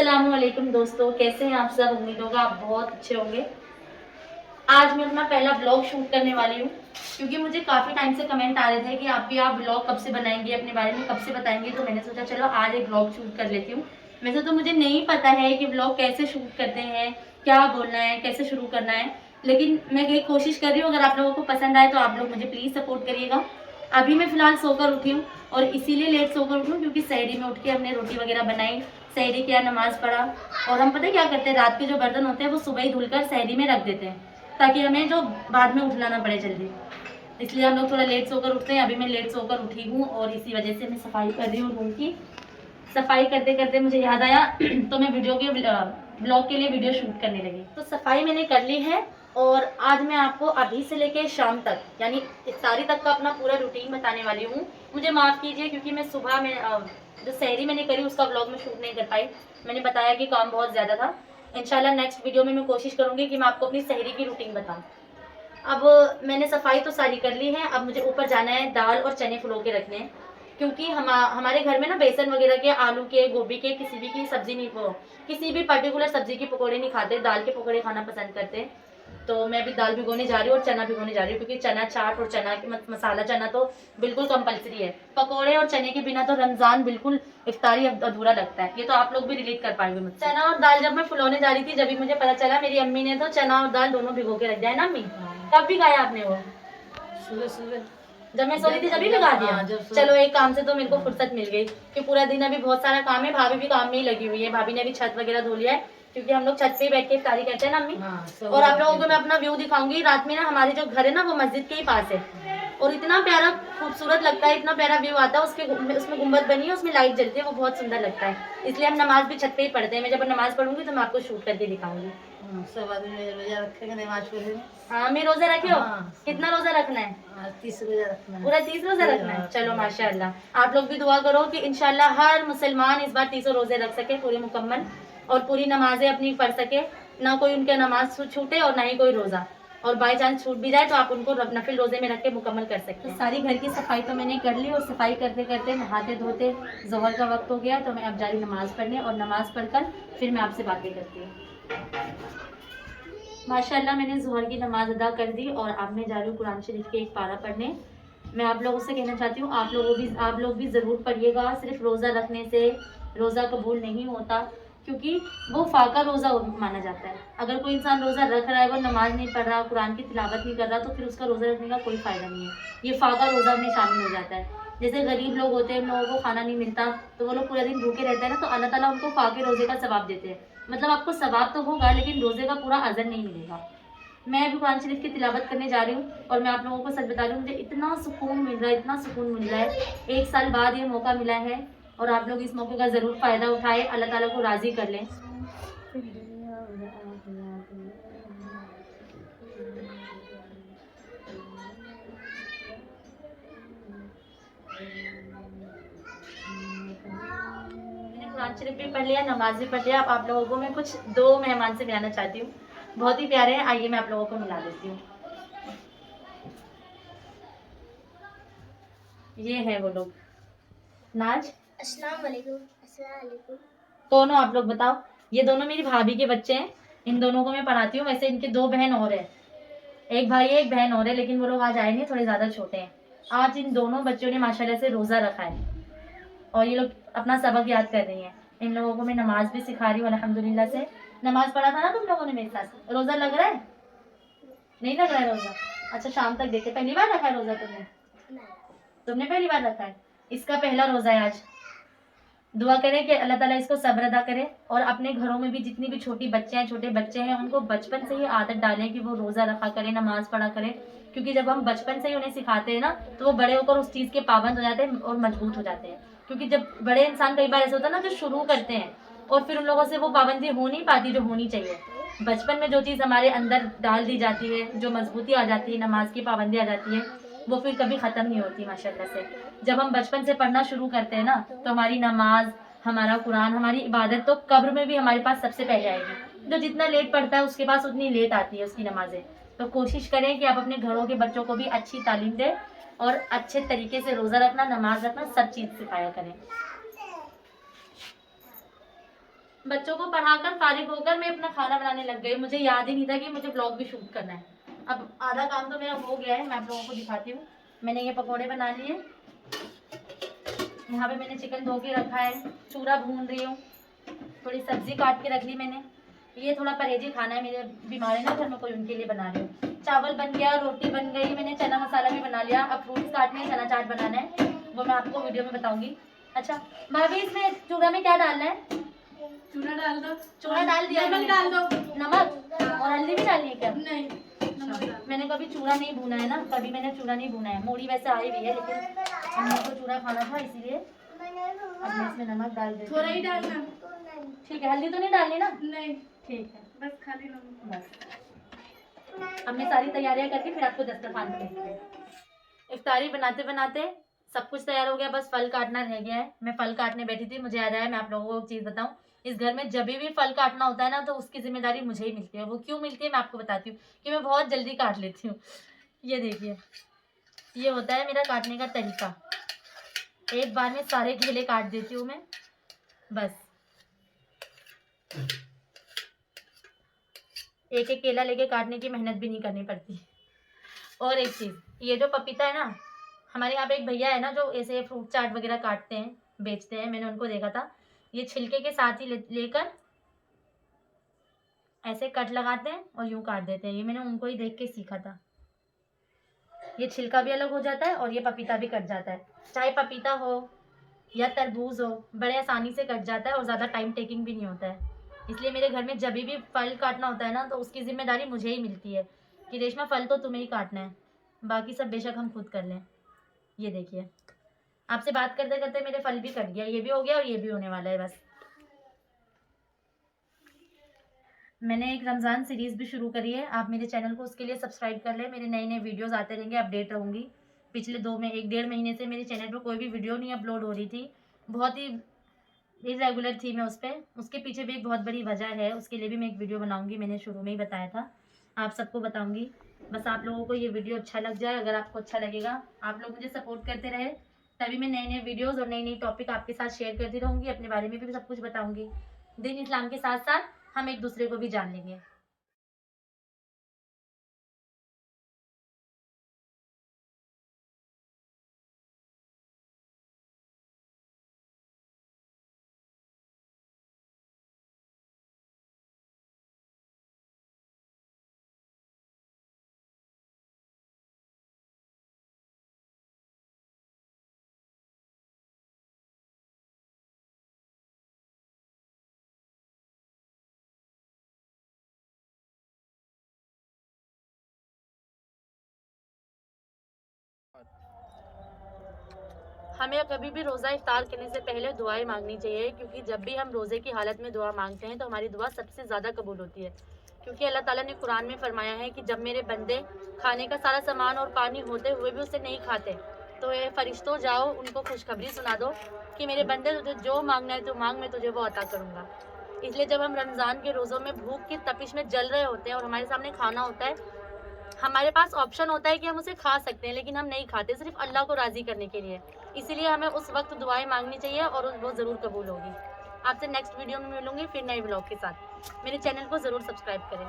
अस्सलामुअलैकुम दोस्तों, कैसे हैं आप सब। उम्मीद होगा आप बहुत अच्छे होंगे। आज मैं अपना पहला ब्लॉग शूट करने वाली हूँ क्योंकि मुझे काफ़ी टाइम से कमेंट आ रहे थे कि आप ब्लॉग कब से बनाएंगे, अपने बारे में कब से बताएंगे। तो मैंने सोचा चलो आज एक ब्लॉग शूट कर लेती हूँ। वैसे तो मुझे नहीं पता है कि ब्लॉग कैसे शूट करते हैं, क्या बोलना है, कैसे शुरू करना है, लेकिन मैं एक कोशिश कर रही हूँ। अगर आप लोगों को पसंद आए तो आप लोग मुझे प्लीज़ सपोर्ट करिएगा। अभी मैं फ़िलहाल सोकर उठी हूँ और इसीलिए लेट सोकर उठी हूँ क्योंकि सहरी में उठ के हमने रोटी वगैरह बनाई, सहरी किया, नमाज़ पढ़ा। और हम पता है क्या करते हैं, रात के जो बर्तन होते हैं वो सुबह ही धुलकर सहरी में रख देते हैं ताकि हमें जो बाद में उठना ना पड़े जल्दी। इसलिए हम लोग थोड़ा लेट सोकर उठते हैं। अभी मैं लेट सोकर उठी हूँ और इसी वजह से मैं सफाई कर रही हूँ रूम की। सफाई करते करते मुझे याद आया तो मैं ब्लॉग के लिए वीडियो शूट करने लगी। तो सफाई मैंने कर ली है और आज मैं आपको अभी से लेके शाम तक यानी इफ्तारी तक का अपना पूरा रूटीन बताने वाली हूँ। मुझे माफ़ कीजिए क्योंकि मैं सुबह में जो सहरी मैंने करी उसका ब्लॉग में शूट नहीं कर पाई। मैंने बताया कि काम बहुत ज़्यादा था। इंशाल्लाह नेक्स्ट वीडियो में मैं कोशिश करूँगी कि मैं आपको अपनी सहरी की रूटीन बताऊँ। अब मैंने सफाई तो सारी कर ली है। अब मुझे ऊपर जाना है, दाल और चने फुलो के रखने हैं क्योंकि हमारे घर में ना बेसन वगैरह के, आलू के, गोभी के, किसी भी की सब्जी नहीं, वो किसी भी पर्टिकुलर सब्जी के पकोड़े नहीं खाते, दाल के पकोड़े खाना पसंद करते हैं। तो मैं अभी दाल भिगोने जा रही हूँ और चना भिगोने जा रही हूँ क्योंकि चना चाट और चना के मसाला चना तो बिल्कुल कंपलसरी है। पकोड़े और चने के बिना तो रमजान बिल्कुल इफ्तारी अधूरा लगता है। ये तो आप लोग भी रिलेट कर पाएंगे मुझसे। चना और दाल जब मैं फुलौने जा रही थी जब मुझे पता चला मेरी अम्मी ने तो चना और दाल दोनों भिगो के रख दिया है ना अम्मी। कब भिगाया आपने वो? सुबह सुबह जब मैं सोई थी जब भी भिगा दिया। चलो एक काम से तो मेरे को फुर्सत मिल गई कि पूरा दिन अभी बहुत सारा काम है। भाभी भी काम में ही लगी हुई है। भाभी ने भी छत वगैरह धो लिया है क्योंकि हम लोग छत पे ही बैठ के इफ्तारी करते हैं ना अम्मी। और आप लोगों को मैं अपना व्यू दिखाऊंगी। रात में ना हमारी जो घर है ना वो मस्जिद के ही पास है और इतना प्यारा खूबसूरत लगता है, इतना प्यारा व्यू आता है। उसमें गुम्बद बनी है, उसमें लाइट जलती है, वो बहुत सुंदर लगता है। इसलिए हम नमाज भी छत पे ही पढ़ते हैं। मैं जब नमाज पढ़ूंगी तो मैं आपको शूट करके दिखाऊंगी। सब आदमी रोजा रखेंगे, नमाज पढ़ेंगे। हाँ, मैं रोजा रखे हो? हाँ। कितना रोजा रखना है? 30 रोजा रखना है। पूरा 30 रोजा रखना है। चलो माशाल्लाह। आप लोग भी दुआ करो कि इंशाल्लाह हर मुसलमान इस बार 30 रोजे रख सके पूरे मुकम्मल और पूरी नमाजें अपनी पढ़ सके, ना कोई उनके नमाज छूटे और ना ही कोई रोजा। और बाई चांस छूट भी जाए तो आप उनको नफिल रोजे में रख के मुकम्मल कर सकते हैं। तो सारी घर की सफाई तो मैंने कर ली और सफाई करते करते नहाते धोते जोहर का वक्त हो गया। तो मैं अब जा रही नमाज पढ़ने और नमाज पढ़कर फिर मैं आपसे बातें करती हूँ। माशाल्लाह मैंने ज़ोहर की नमाज़ अदा कर दी और अब मैं जा रही हूँ कुरान शरीफ के एक पारा पढ़ने। मैं आप लोगों से कहना चाहती हूँ आप लोग भी ज़रूर पढ़िएगा। सिर्फ रोज़ा रखने से रोज़ा कबूल नहीं होता क्योंकि वो फाका रोज़ा माना जाता है। अगर कोई इंसान रोज़ा रख रहा है, वो नमाज नहीं पढ़ रहा, कुरान की तिलावत नहीं कर रहा, तो फिर उसका रोज़ा रखने का कोई फ़ायदा नहीं है। ये फाका रोज़ा में शामिल हो जाता है। जैसे गरीब लोग होते हैं, उन लोगों को खाना नहीं मिलता तो वो लोग पूरा दिन भूखे रहते हैं ना, तो अल्लाह ताला उनको फाके रोज़े का सवाब देते हैं। मतलब आपको सवाब तो होगा लेकिन रोज़े का पूरा अजर नहीं मिलेगा। मैं अभी कुरान शरीफ की तिलावत करने जा रही हूँ और मैं आप लोगों को सच बता रही हूँ, मुझे इतना सुकून मिल रहा है, इतना सुकून मिल रहा है। 1 साल बाद ये मौका मिला है और आप लोग इस मौके का ज़रूर फ़ायदा उठाएं, अल्लाह ताला को राज़ी कर लें। मैंने कुरान शरीफ भी पढ़ लिया, नमाज भी पढ़ लिया। अब आप लोगों को मैं कुछ 2 मेहमान से मिलाना चाहती हूँ, बहुत ही प्यारे हैं। आइए मैं आप लोगों को मिला देती हूँ। ये है वो लोग। नाज, अस्सलाम वालेकुम। अस्सलाम वालेकुम। कौन हो आप लोग बताओ? ये दोनों मेरी भाभी के बच्चे हैं। इन दोनों को मैं पढ़ाती हूँ। वैसे इनके 2 बहन और है, एक भाई है एक बहन और है, लेकिन वो लोग आज आए नहीं, थोड़े ज़्यादा छोटे हैं। आज इन दोनों बच्चों ने माशाल्लाह से रोज़ा रखा है और ये लोग अपना सबक याद कर रही हैं। इन लोगों को मैं नमाज भी सिखा रही हूँ अल्हम्दुलिल्लाह से। नमाज पढ़ा था ना तुम लोगों ने मेरे साथ? रोज़ा लग रहा है? नहीं लग रहा है रोज़ा? अच्छा, शाम तक देखे। पहली बार रखा है रोज़ा तुमने पहली बार रखा है? इसका पहला रोज़ा है आज। दुआ करें कि अल्लाह ताला इसको सब्र अदा करे और अपने घरों में भी जितनी भी छोटी बच्चे हैं, छोटे बच्चे हैं, उनको बचपन से ही आदत डालें कि वो रोज़ा रखा करें, नमाज पढ़ा करें। क्योंकि जब हम बचपन से ही उन्हें सिखाते हैं ना तो वो बड़े होकर उस चीज़ के पाबंद हो जाते हैं और मजबूत हो जाते हैं। क्योंकि जब बड़े इंसान, कई बार ऐसा होता है ना, जो शुरू करते हैं और फिर उन लोगों से वो पाबंदी हो नहीं पाती जो होनी चाहिए। बचपन में जो चीज़ हमारे अंदर डाल दी जाती है, जो मजबूती आ जाती है, नमाज की पाबंदी आ जाती है, वो फिर कभी ख़त्म नहीं होती माशाल्लाह से। जब हम बचपन से पढ़ना शुरू करते हैं ना तो हमारी नमाज, हमारा कुरान, हमारी इबादत तो कब्र में भी हमारे पास सबसे पहले आएगी। जो जितना लेट पढ़ता है उसके पास उतनी लेट आती है उसकी नमाजें। तो कोशिश करें कि आप अपने घरों के बच्चों को भी अच्छी तालीम दें और अच्छे तरीके से रोज़ा रखना, नमाज रखना, सब चीज़ सिखाया करें। बच्चों को पढ़ाकर फारिग होकर मैं अपना खाना बनाने लग गई। मुझे याद ही नहीं था कि मुझे ब्लॉग भी शूट करना है। अब आधा काम तो मेरा हो गया है, मैं आप लोगों को दिखाती हूँ। मैंने ये पकौड़े बना लिए, यहाँ पे मैंने चिकन धो के रखा है, चूरा भून रही हूँ, थोड़ी सब्जी काट के रख ली मैंने। ये थोड़ा परहेजी खाना है, मेरे बीमार है ना घर में कोई, उनके लिए बना रही हूँ। चावल बन गया, रोटी बन गई, मैंने चना मसाला भी बना लिया। अब फ्रूट्स काटने हैं, चना चाट बनाना है, वो मैं आपको वीडियो में बताऊंगी। अच्छा भाभी, इसमें चूड़ा में क्या डालना है? चूड़ा डाल दो। चूड़ा डाल दिया, नमक डाल दो। नमक और हल्दी भी डालनी है क्या? नहीं, नमक डाल। मैंने कभी चूड़ा नहीं भुना है ना, कभी मैंने चूड़ा नहीं भुना है। मूढ़ी वैसे आई हुई है, लेकिन हम लोग को चूड़ा खाना था, इसीलिए अब मैं इसमें नमक डाल देती हूँ। थोड़ा ही डालना। ठीक है, हल्दी तो नहीं डालनी ना? नहीं, ठीक है, बस खाली नमक। बस अब मैं सारी तैयारियां करके फिर आपको दस्तरखान पे देखती हूँ। इफ्तारी बनाते बनाते सब कुछ तैयार हो गया, बस फल काटना रह गया है। मैं फल काटने बैठी थी, मुझे याद आया मैं आप लोगों को एक चीज़ बताऊं। इस घर में जब भी फल काटना होता है ना, तो उसकी जिम्मेदारी मुझे ही मिलती है। वो क्यों मिलती है मैं आपको बताती हूँ, कि मैं बहुत जल्दी काट लेती हूँ। ये देखिए, ये होता है मेरा काटने का तरीका। एक बार में सारे केले काट देती हूँ मैं, बस एक एक केला लेके काटने की मेहनत भी नहीं करनी पड़ती। और एक चीज़, ये जो पपीता है ना, हमारे यहाँ पे एक भैया है ना जो ऐसे फ्रूट चाट वगैरह काटते हैं, बेचते हैं, मैंने उनको देखा था। ये छिलके के साथ ही लेकर ऐसे कट लगाते हैं और यूं काट देते हैं। ये मैंने उनको ही देख के सीखा था। ये छिलका भी अलग हो जाता है और ये पपीता भी कट जाता है। चाहे पपीता हो या तरबूज हो, बड़े आसानी से कट जाता है और ज़्यादा टाइम टेकिंग भी नहीं होता है। इसलिए मेरे घर में जब भी फल काटना होता है ना, तो उसकी जिम्मेदारी मुझे ही मिलती है कि रेशमा फल तो तुम्हें ही काटना है, बाकी सब बेशक हम खुद कर लें। ये देखिए, आपसे बात करते करते मेरे फल भी कट गया, ये भी हो गया और ये भी होने वाला है। बस मैंने एक रमज़ान सीरीज़ भी शुरू करी है, आप मेरे चैनल को उसके लिए सब्सक्राइब कर लें। मेरे नए नए वीडियोस आते रहेंगे, अपडेट रहूँगी। पिछले 1 डेढ़ महीने से मेरे चैनल पर कोई भी वीडियो नहीं अपलोड हो रही थी, बहुत ही इरेगुलर थी मैं उस पर। उसके पीछे भी एक बहुत बड़ी वजह है, उसके लिए भी मैं एक वीडियो बनाऊँगी, मैंने शुरू में ही बताया था, आप सबको बताऊँगी। बस आप लोगों को ये वीडियो अच्छा लग जाए। अगर आपको अच्छा लगेगा, आप लोग मुझे सपोर्ट करते रहे, तभी मैं नए नए वीडियोज़ और नई नई टॉपिक आपके साथ शेयर करती रहूँगी, अपने बारे में भी सब कुछ बताऊँगी। दीन इस्लाम के साथ साथ हम एक दूसरे को भी जान लेंगे। हमें कभी भी रोज़ा इफ्तार करने से पहले दुआएं मांगनी चाहिए, क्योंकि जब भी हम रोज़े की हालत में दुआ मांगते हैं तो हमारी दुआ सबसे ज़्यादा कबूल होती है। क्योंकि अल्लाह ताला ने कुरान में फरमाया है कि जब मेरे बंदे खाने का सारा सामान और पानी होते हुए भी उसे नहीं खाते, तो ये फरिश्तों जाओ उनको खुशखबरी सुना दो कि मेरे बंदे तुझे जो मांगना है तो मांग, मैं तुझे वो अता करूँगा। इसलिए जब हम रमज़ान के रोज़ों में भूख की तपिश में जल रहे होते हैं और हमारे सामने खाना होता है, हमारे पास ऑप्शन होता है कि हम उसे खा सकते हैं, लेकिन हम नहीं खाते, सिर्फ अल्लाह को राज़ी करने के लिए। इसीलिए हमें उस वक्त दुआएं मांगनी चाहिए और वो ज़रूर कबूल होगी। आपसे नेक्स्ट वीडियो में मिलूंगी फिर नए ब्लॉग के साथ। मेरे चैनल को ज़रूर सब्सक्राइब करें।